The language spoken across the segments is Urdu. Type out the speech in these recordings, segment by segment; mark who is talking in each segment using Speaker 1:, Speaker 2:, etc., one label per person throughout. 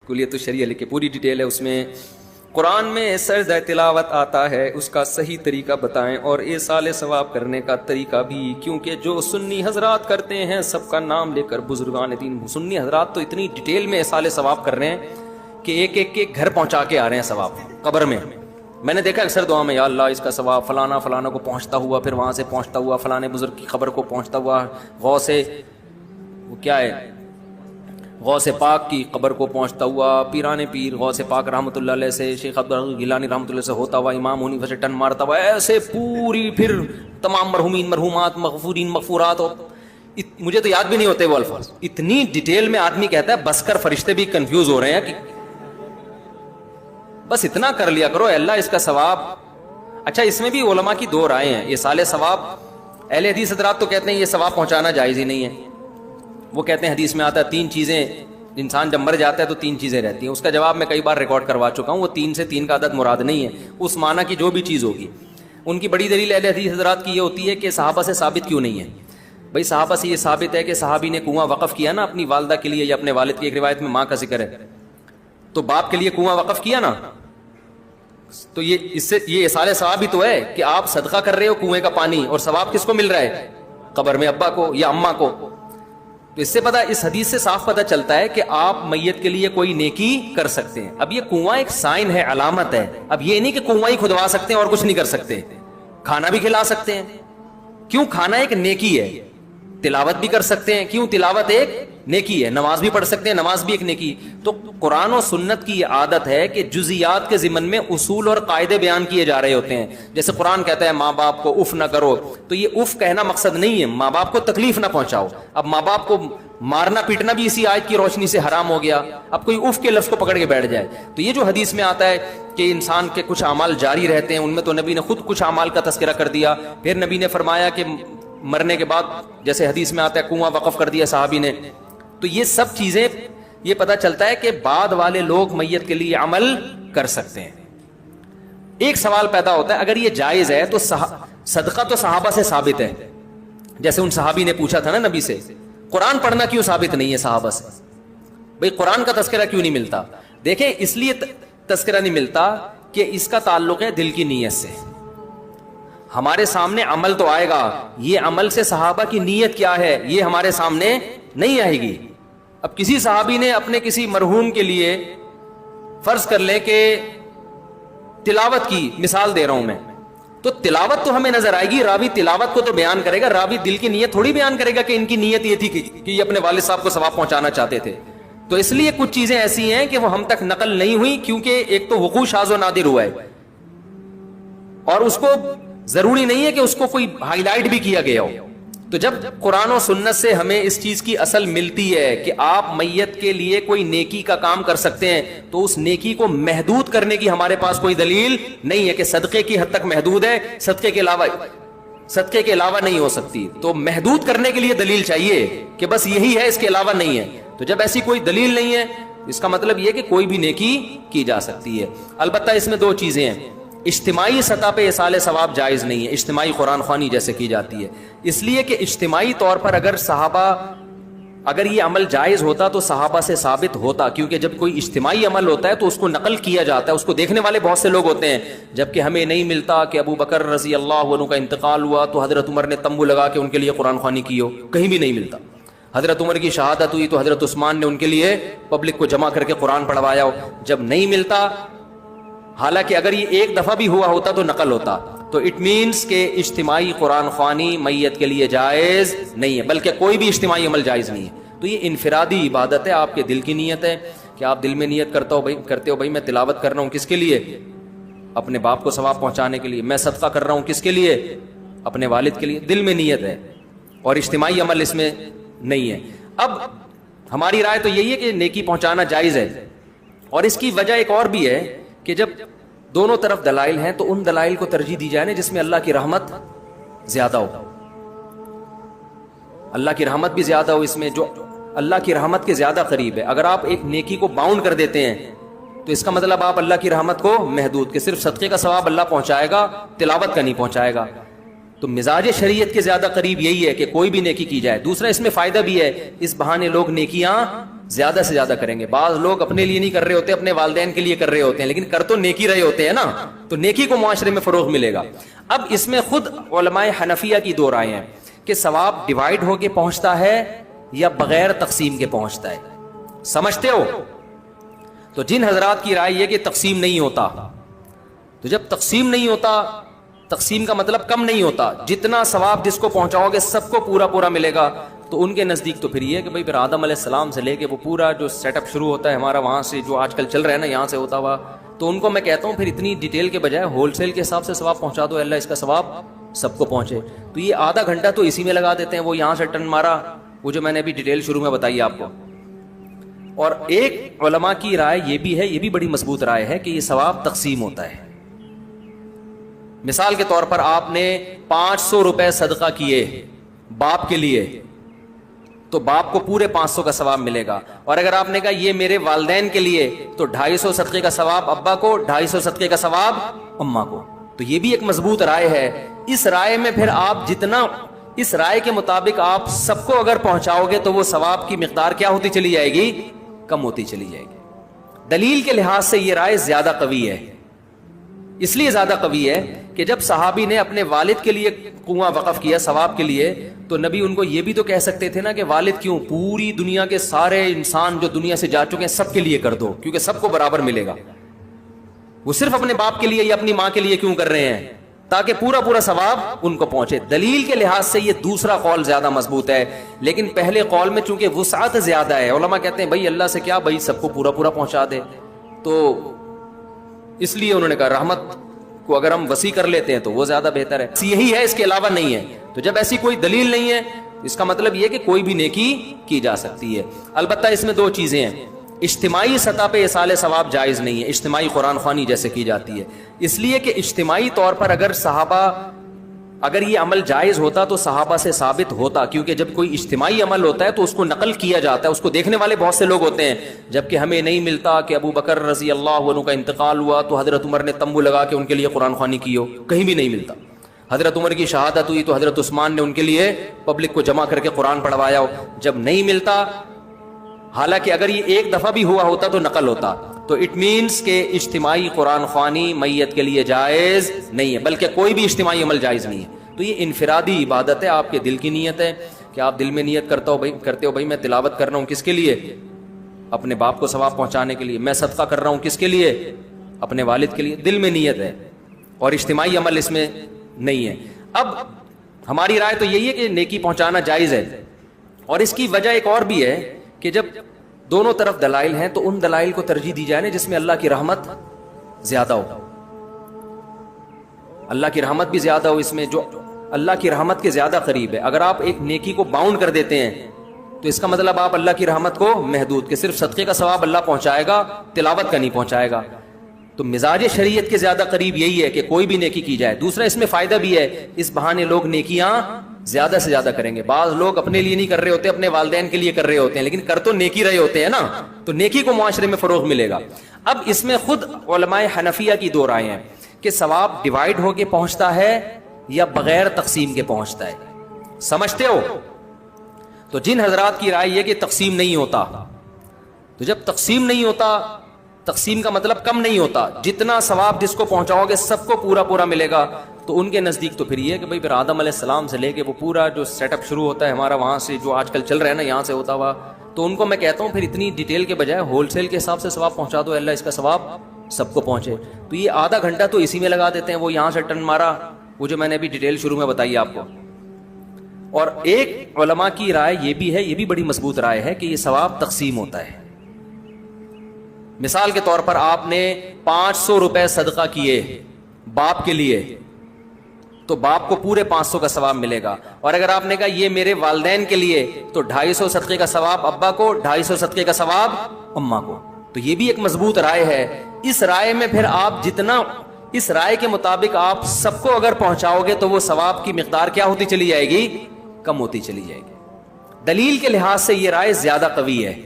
Speaker 1: کلیت الشریعہ لکھ کے پوری ڈیٹیل ہے اس میں. قرآن میں سجدہ تلاوت آتا ہے، اس کا صحیح طریقہ بتائیں اور ایصال ثواب کرنے کا طریقہ بھی، کیونکہ جو سنی حضرات کرتے ہیں سب کا نام لے کر بزرگان دین. سنی حضرات تو اتنی ڈیٹیل میں ایصال ثواب کر رہے ہیں کہ ایک ایک کے گھر پہنچا کے آ رہے ہیں ثواب قبر میں. میں نے دیکھا اکثر دعا میں، یا اللہ اس کا ثواب فلانا فلانا کو پہنچتا ہوا، پھر وہاں سے پہنچتا ہوا فلانے بزرگ کی قبر کو پہنچتا ہوا، غوث وہ کیا ہے غوث پاک کی قبر کو پہنچتا ہوا، پیران پیر غوث پاک رحمۃ اللہ علیہ سے، شیخ عبدالغنی گیلانی رحمۃ اللہ سے ہوتا ہوا، امام حنیفہ سے ٹن مارتا ہوا، ایسے پوری پھر تمام مرحومین مرحومات مغفورین مغفورات. مجھے تو یاد بھی نہیں ہوتے وہ الفاظ، اتنی ڈیٹیل میں آدمی کہتا ہے بس کر، فرشتے بھی کنفیوز ہو رہے ہیں کہ بس اتنا کر لیا کرو اللہ اس کا ثواب. اچھا اس میں بھی علماء کی دو رائے ہیں. یہ سال ثواب اہل حدیث حضرات تو کہتے ہیں یہ ثواب پہنچانا جائز ہی نہیں ہے. وہ کہتے ہیں حدیث میں آتا ہے 3 چیزیں، انسان جب مر جاتا ہے تو 3 چیزیں رہتی ہیں. اس کا جواب میں کئی بار ریکارڈ کروا چکا ہوں. وہ 3 سے 3 کا عدد مراد نہیں ہے، اس معنی کی جو بھی چیز ہوگی. ان کی بڑی دلیل اہل حدیث حضرات کی یہ ہوتی ہے کہ صحابہ سے ثابت کیوں نہیں ہے. بھائی صحابہ سے یہ ثابت ہے کہ صحابی نے کنواں وقف کیا نا اپنی والدہ کے لیے یا اپنے والد کی، ایک روایت میں ماں کا ذکر ہے تو باپ کے لیے کنواں وقف کیا نا، تو یہ اس سے یہ ایصال ثواب ہی تو ہے کہ آپ صدقہ کر رہے ہو کنویں کا پانی، اور ثواب کس کو مل رہا ہے؟ قبر میں ابا کو یا اماں کو. تو اس سے پتہ، اس حدیث سے صاف پتہ چلتا ہے کہ آپ میت کے لیے کوئی نیکی کر سکتے ہیں. اب یہ کنواں ایک سائن ہے، علامت ہے. اب یہ نہیں کہ کنواں ہی کھدوا سکتے ہیں اور کچھ نہیں کر سکتے. کھانا بھی کھلا سکتے ہیں، کیوں؟ کھانا ایک نیکی ہے. تلاوت بھی کر سکتے ہیں، کیوں؟ تلاوت ایک نیکی ہے. نماز بھی پڑھ سکتے ہیں، نماز بھی ایک نیکی. تو قرآن و سنت کی یہ عادت ہے کہ جزیات کے ضمن میں اصول اور قاعدے بیان کیے جا رہے ہوتے ہیں. جیسے قرآن کہتا ہے ماں باپ کو اف نہ کرو، تو یہ اف کہنا مقصد نہیں ہے، ماں باپ کو تکلیف نہ پہنچاؤ. اب ماں باپ کو مارنا پیٹنا بھی اسی آیت کی روشنی سے حرام ہو گیا. اب کوئی اف کے لفظ کو پکڑ کے بیٹھ جائے. تو یہ جو حدیث میں آتا ہے کہ انسان کے کچھ اعمال جاری رہتے ہیں، ان میں تو نبی نے خود کچھ اعمال کا تذکرہ کر دیا. پھر نبی نے فرمایا کہ مرنے کے بعد جیسے حدیث میں آتا ہے کنواں وقف کر دیا صحابی نے. تو یہ سب چیزیں یہ پتہ چلتا ہے کہ بعد والے لوگ میت کے لیے عمل کر سکتے ہیں. ایک سوال پیدا ہوتا ہے، اگر یہ جائز ہے تو صدقہ تو صحابہ سے ثابت ہے. جیسے ان صحابی نے پوچھا تھا نا نبی سے، قرآن پڑھنا کیوں ثابت نہیں ہے صحابہ سے؟ بھئی قرآن کا تذکرہ کیوں نہیں ملتا؟ دیکھیں اس لیے تذکرہ نہیں ملتا کہ اس کا تعلق ہے دل کی نیت سے. ہمارے سامنے عمل تو آئے گا، یہ عمل سے صحابہ کی نیت کیا ہے یہ ہمارے سامنے نہیں آئے گی. اب کسی صحابی نے اپنے کسی مرحوم کے لیے فرض کر لیں کہ تلاوت کی، مثال دے رہا ہوں میں، تو تلاوت تو ہمیں نظر آئے گی، راوی تلاوت کو تو بیان کرے گا، راوی دل کی نیت تھوڑی بیان کرے گا کہ ان کی نیت یہ تھی کہ یہ اپنے والد صاحب کو ثواب پہنچانا چاہتے تھے. تو اس لیے کچھ چیزیں ایسی ہیں کہ وہ ہم تک نقل نہیں ہوئی، کیونکہ ایک تو وقوع شاذ و نادر ہوا ہے، اور اس کو ضروری نہیں ہے کہ اس کو کوئی ہائی لائٹ بھی کیا گیا ہو. تو جب قرآن و سنت سے ہمیں اس چیز کی اصل ملتی ہے کہ آپ میت کے لیے کوئی نیکی کا کام کر سکتے ہیں، تو اس نیکی کو محدود کرنے کی ہمارے پاس کوئی دلیل نہیں ہے کہ صدقے کی حد تک محدود ہے، صدقے کے علاوہ نہیں ہو سکتی. تو محدود کرنے کے لیے دلیل چاہیے کہ بس یہی ہے، اس کے علاوہ نہیں ہے. تو جب ایسی کوئی دلیل نہیں ہے، اس کا مطلب یہ کہ کوئی بھی نیکی کی جا سکتی ہے. البتہ اس میں 2 چیزیں ہیں. اجتماعی سطح پہ ایصال ثواب جائز نہیں ہے، اجتماعی قرآن خوانی جیسے کی جاتی ہے. اس لیے کہ اجتماعی طور پر اگر یہ عمل جائز ہوتا تو صحابہ سے ثابت ہوتا، کیونکہ جب کوئی اجتماعی عمل ہوتا ہے تو اس کو نقل کیا جاتا ہے، اس کو دیکھنے والے بہت سے لوگ ہوتے ہیں. جبکہ ہمیں نہیں ملتا کہ ابو بکر رضی اللہ عنہ کا انتقال ہوا تو حضرت عمر نے تمبو لگا کے ان کے لیے قرآن خوانی کی ہو، کہیں بھی نہیں ملتا. حضرت عمر کی شہادت ہوئی تو حضرت عثمان نے ان کے لیے پبلک کو جمع کر کے قرآن پڑھوایا ہو، جب نہیں ملتا. حالانکہ اگر یہ ایک دفعہ بھی ہوا ہوتا تو نقل ہوتا. تو اٹ مینس کہ اجتماعی قرآن خوانی میت کے لیے جائز نہیں ہے، بلکہ کوئی بھی اجتماعی عمل جائز نہیں ہے. تو یہ انفرادی عبادت ہے، آپ کے دل کی نیت ہے کہ آپ دل میں نیت کرتے ہو بھائی میں تلاوت کر رہا ہوں کس کے لیے؟ اپنے باپ کو ثواب پہنچانے کے لیے. میں صدقہ کر رہا ہوں کس کے لیے؟ اپنے والد کے لیے. دل میں نیت ہے، اور اجتماعی عمل اس میں نہیں ہے. اب ہماری رائے تو یہی ہے کہ نیکی پہنچانا جائز ہے، اور اس کی وجہ ایک اور بھی ہے کہ جب دونوں طرف دلائل ہیں تو ان دلائل کو ترجیح دی جائے نا جس میں اللہ کی رحمت زیادہ ہو. اللہ کی رحمت بھی زیادہ ہو اس میں، جو اللہ کی رحمت کے زیادہ قریب ہے. اگر آپ ایک نیکی کو باؤنڈ کر دیتے ہیں تو اس کا مطلب آپ اللہ کی رحمت کو محدود، کہ صرف صدقے کا ثواب اللہ پہنچائے گا، تلاوت کا نہیں پہنچائے گا. تو مزاج شریعت کے زیادہ قریب یہی ہے کہ کوئی بھی نیکی کی جائے. دوسرا اس میں فائدہ بھی ہے، اس بہانے لوگ نیکیاں زیادہ سے زیادہ کریں گے. بعض لوگ اپنے لیے نہیں کر رہے ہوتے, اپنے والدین کے لیے کر رہے ہوتے ہیں, لیکن کر تو نیکی رہے ہوتے ہیں نا, تو نیکی کو معاشرے میں فروغ ملے گا. اب اس میں خود علماء حنفیہ کی دو رائے ہیں کہ ثواب ڈیوائیڈ ہو کے پہنچتا ہے یا بغیر تقسیم کے پہنچتا ہے. سمجھتے ہو؟ تو جن حضرات کی رائے یہ کہ تقسیم نہیں ہوتا, تو جب تقسیم نہیں ہوتا, تقسیم کا مطلب کم نہیں ہوتا, جتنا ثواب جس کو پہنچاؤ گے سب کو پورا پورا ملے گا, تو ان کے نزدیک تو پھر یہ ہے کہ بھائی پھر آدم علیہ السلام سے لے کے وہ پورا جو سیٹ اپ شروع ہوتا ہے ہمارا وہاں سے جو آج کل چل رہا ہے نا یہاں سے ہوتا ہوا, تو ان کو میں کہتا ہوں پھر اتنی ڈیٹیل کے بجائے ہول سیل کے حساب سے ثواب پہنچا دو, اللہ اس کا ثواب سب کو پہنچے. تو یہ آدھا گھنٹہ تو اسی میں لگا دیتے ہیں, وہ یہاں سے ٹرن مارا, وہ جو میں نے ابھی ڈیٹیل شروع میں بتائی آپ کو. اور ایک علماء کی رائے یہ بھی ہے, یہ بھی بڑی مضبوط رائے ہے کہ یہ ثواب تقسیم ہوتا ہے. مثال کے طور پر آپ نے 500 روپے صدقہ کیے باپ کے لیے, تو باپ کو پورے 500 کا ثواب ملے گا. اور اگر آپ نے کہا یہ میرے والدین کے لیے, تو 250 صدقے کا ثواب ابا کو, 250 صدقے کا ثواب اماں کو. تو یہ بھی ایک مضبوط رائے ہے. اس رائے میں پھر آپ جتنا, اس رائے کے مطابق آپ سب کو اگر پہنچاؤ گے تو وہ ثواب کی مقدار کیا ہوتی چلی جائے گی؟ کم ہوتی چلی جائے گی. دلیل کے لحاظ سے یہ رائے زیادہ قوی ہے. اس لیے زیادہ قوی ہے کہ جب صحابی نے اپنے والد کے لیے کنواں وقف کیا ثواب کے لیے, تو نبی ان کو یہ بھی تو کہہ سکتے تھے نا کہ والد کیوں, پوری دنیا کے سارے انسان جو دنیا سے جا چکے ہیں سب کے لیے کر دو, کیونکہ سب کو برابر ملے گا. وہ صرف اپنے باپ کے لیے یا اپنی ماں کے لیے کیوں کر رہے ہیں؟ تاکہ پورا پورا ثواب ان کو پہنچے. دلیل کے لحاظ سے یہ دوسرا قول زیادہ مضبوط ہے, لیکن پہلے قول میں چونکہ وسعت زیادہ ہے, علماء کہتے ہیں بھائی اللہ سے کیا, بھائی سب کو پورا پورا پہنچا دے, تو اس لیے انہوں نے کہا رحمت کو اگر ہم وسیع کر لیتے ہیں تو وہ زیادہ بہتر ہے. یہی ہے, اس کے علاوہ نہیں ہے. تو جب ایسی کوئی دلیل نہیں ہے, اس کا مطلب یہ کہ کوئی بھی نیکی کی جا سکتی ہے. البتہ اس میں دو چیزیں ہیں. اجتماعی سطح پہ اصال ثواب جائز نہیں ہے, اجتماعی قرآن خوانی جیسے کی جاتی ہے, اس لیے کہ اجتماعی طور پر اگر صحابہ, اگر یہ عمل جائز ہوتا تو صحابہ سے ثابت ہوتا, کیونکہ جب کوئی اجتماعی عمل ہوتا ہے تو اس کو نقل کیا جاتا ہے, اس کو دیکھنے والے بہت سے لوگ ہوتے ہیں. جبکہ ہمیں نہیں ملتا کہ ابو بکر رضی اللہ عنہ کا انتقال ہوا تو حضرت عمر نے تمبو لگا کے ان کے لیے قرآن خوانی کی ہو, کہیں بھی نہیں ملتا. حضرت عمر کی شہادت ہوئی تو حضرت عثمان نے ان کے لیے پبلک کو جمع کر کے قرآن پڑھوایا ہو, جب نہیں ملتا. حالانکہ اگر یہ ایک دفعہ بھی ہوا ہوتا تو نقل ہوتا. تو اٹ مینس کہ اجتماعی قرآن خوانی میت کے لیے جائز نہیں ہے, بلکہ کوئی بھی اجتماعی عمل جائز نہیں ہے. تو یہ انفرادی عبادت ہے, آپ کے دل کی نیت ہے کہ آپ دل میں نیت کرتے ہو بھائی میں تلاوت کر رہا ہوں کس کے لیے, اپنے باپ کو ثواب پہنچانے کے لیے. میں صدقہ کر رہا ہوں کس کے لیے, اپنے والد کے لیے. دل میں نیت ہے, اور اجتماعی عمل اس میں نہیں ہے. اب ہماری رائے تو یہی ہے کہ نیکی پہنچانا جائز ہے, اور اس کی وجہ ایک اور بھی ہے کہ جب دونوں طرف دلائل ہیں تو ان دلائل کو ترجیح دی جائے نا جس میں اللہ کی رحمت زیادہ ہو. اللہ کی رحمت بھی زیادہ ہو اس میں, جو اللہ کی رحمت کے زیادہ قریب ہے. اگر آپ ایک نیکی کو باؤنڈ کر دیتے ہیں تو اس کا مطلب آپ اللہ کی رحمت کو محدود, کہ صرف صدقے کا ثواب اللہ پہنچائے گا, تلاوت کا نہیں پہنچائے گا. تو مزاج شریعت کے زیادہ قریب یہی ہے کہ کوئی بھی نیکی کی جائے. دوسرا اس میں فائدہ بھی ہے, اس بہانے لوگ نیکیاں زیادہ سے زیادہ کریں گے. بعض لوگ اپنے لیے نہیں کر رہے ہوتے, اپنے والدین کے لیے کر رہے ہوتے ہیں, لیکن کر تو نیکی رہے ہوتے ہیں نا, تو نیکی کو معاشرے میں فروغ ملے گا. اب اس میں خود علماء حنفیہ کی دو رائے ہیں کہ ثواب ڈیوائیڈ ہو کے پہنچتا ہے یا بغیر تقسیم کے پہنچتا ہے. سمجھتے ہو؟ تو جن حضرات کی رائے یہ کہ تقسیم نہیں ہوتا, تو جب تقسیم نہیں ہوتا, تقسیم کا مطلب کم نہیں ہوتا, جتنا ثواب جس کو پہنچاؤ گے سب کو پورا پورا ملے گا, تو ان کے نزدیک تو پھر یہ ہے کہ بھائی پھر آدم علیہ السلام سے لے کے وہ پورا جو سیٹ اپ شروع ہوتا ہے ہمارا وہاں سے جو آج کل چل رہا ہے نا یہاں سے ہوتا ہوا, تو ان کو میں کہتا ہوں پھر اتنی ڈیٹیل کے بجائے ہول سیل کے حساب سے ثواب پہنچا دو, اللہ اس کا ثواب سب کو پہنچے. تو یہ آدھا گھنٹہ تو اسی میں لگا دیتے ہیں, وہ یہاں سے ٹرن مارا, وہ جو میں نے ابھی ڈیٹیل شروع میں بتائی آپ کو. اور ایک علماء کی رائے یہ بھی ہے, یہ بھی بڑی مضبوط رائے ہے کہ یہ ثواب تقسیم ہوتا ہے. مثال کے طور پر آپ نے 500 روپے صدقہ کیے باپ کے لیے, تو باپ کو پورے 500 کا ثواب ملے گا. اور اگر آپ نے کہا یہ میرے والدین کے لیے, تو 250 صدقے کا ثواب ابا کو, 250 صدقے کا ثواب اماں کو. تو یہ بھی ایک مضبوط رائے ہے. اس رائے میں پھر آپ جتنا, اس رائے کے مطابق آپ سب کو اگر پہنچاؤ گے تو وہ ثواب کی مقدار کیا ہوتی چلی جائے گی؟ کم ہوتی چلی جائے گی. دلیل کے لحاظ سے یہ رائے زیادہ قوی ہے.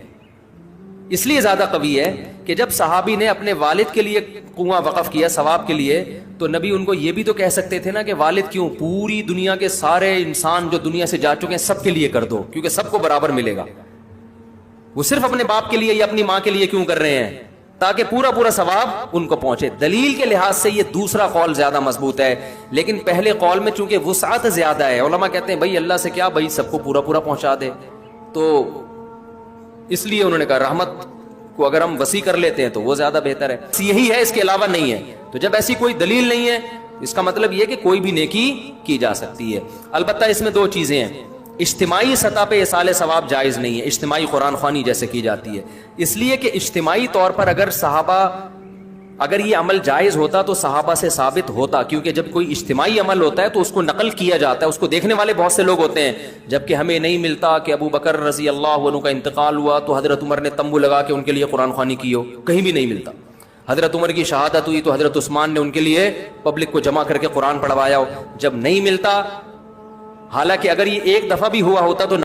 Speaker 1: اس لیے زیادہ قوی ہے کہ جب صحابی نے اپنے والد کے لیے کنواں وقف کیا ثواب کے لیے, تو نبی ان کو یہ بھی تو کہہ سکتے تھے نا کہ والد کیوں, پوری دنیا کے سارے انسان جو دنیا سے جا چکے ہیں سب کے لیے کر دو, کیونکہ سب کو برابر ملے گا. وہ صرف اپنے باپ کے لیے یا اپنی ماں کے لیے کیوں کر رہے ہیں؟ تاکہ پورا پورا ثواب ان کو پہنچے. دلیل کے لحاظ سے یہ دوسرا قول زیادہ مضبوط ہے, لیکن پہلے قول میں چونکہ وسعت زیادہ ہے, علماء کہتے ہیں بھائی اللہ سے کیا, بھائی سب کو پورا پورا پہنچا دے, تو اس لیے انہوں نے کہا رحمت کو اگر ہم وسیع کر لیتے ہیں تو وہ زیادہ بہتر ہے. یہی ہے, اس کے علاوہ نہیں ہے. تو جب ایسی کوئی دلیل نہیں ہے, اس کا مطلب یہ کہ کوئی بھی نیکی کی جا سکتی ہے. البتہ اس میں دو چیزیں ہیں. اجتماعی سطح پہ ایصال ثواب جائز نہیں ہے, اجتماعی قرآن خوانی جیسے کی جاتی ہے, اس لیے کہ اجتماعی طور پر اگر یہ عمل جائز ہوتا تو صحابہ سے ثابت ہوتا, کیونکہ جب کوئی اجتماعی عمل ہوتا ہے تو اس کو نقل کیا جاتا ہے, اس کو دیکھنے والے بہت سے لوگ ہوتے ہیں. جبکہ ہمیں نہیں ملتا کہ ابو بکر رضی اللہ عنہ کا انتقال ہوا تو حضرت عمر نے تمبو لگا کے ان کے لیے قرآن خوانی کی ہو, کہیں بھی نہیں ملتا. حضرت عمر کی شہادت ہوئی تو حضرت عثمان نے ان کے لیے پبلک کو جمع کر کے قرآن پڑھوایا ہو, جب نہیں ملتا. حالانکہ اگر یہ ایک دفعہ بھی ہوا ہوتا تو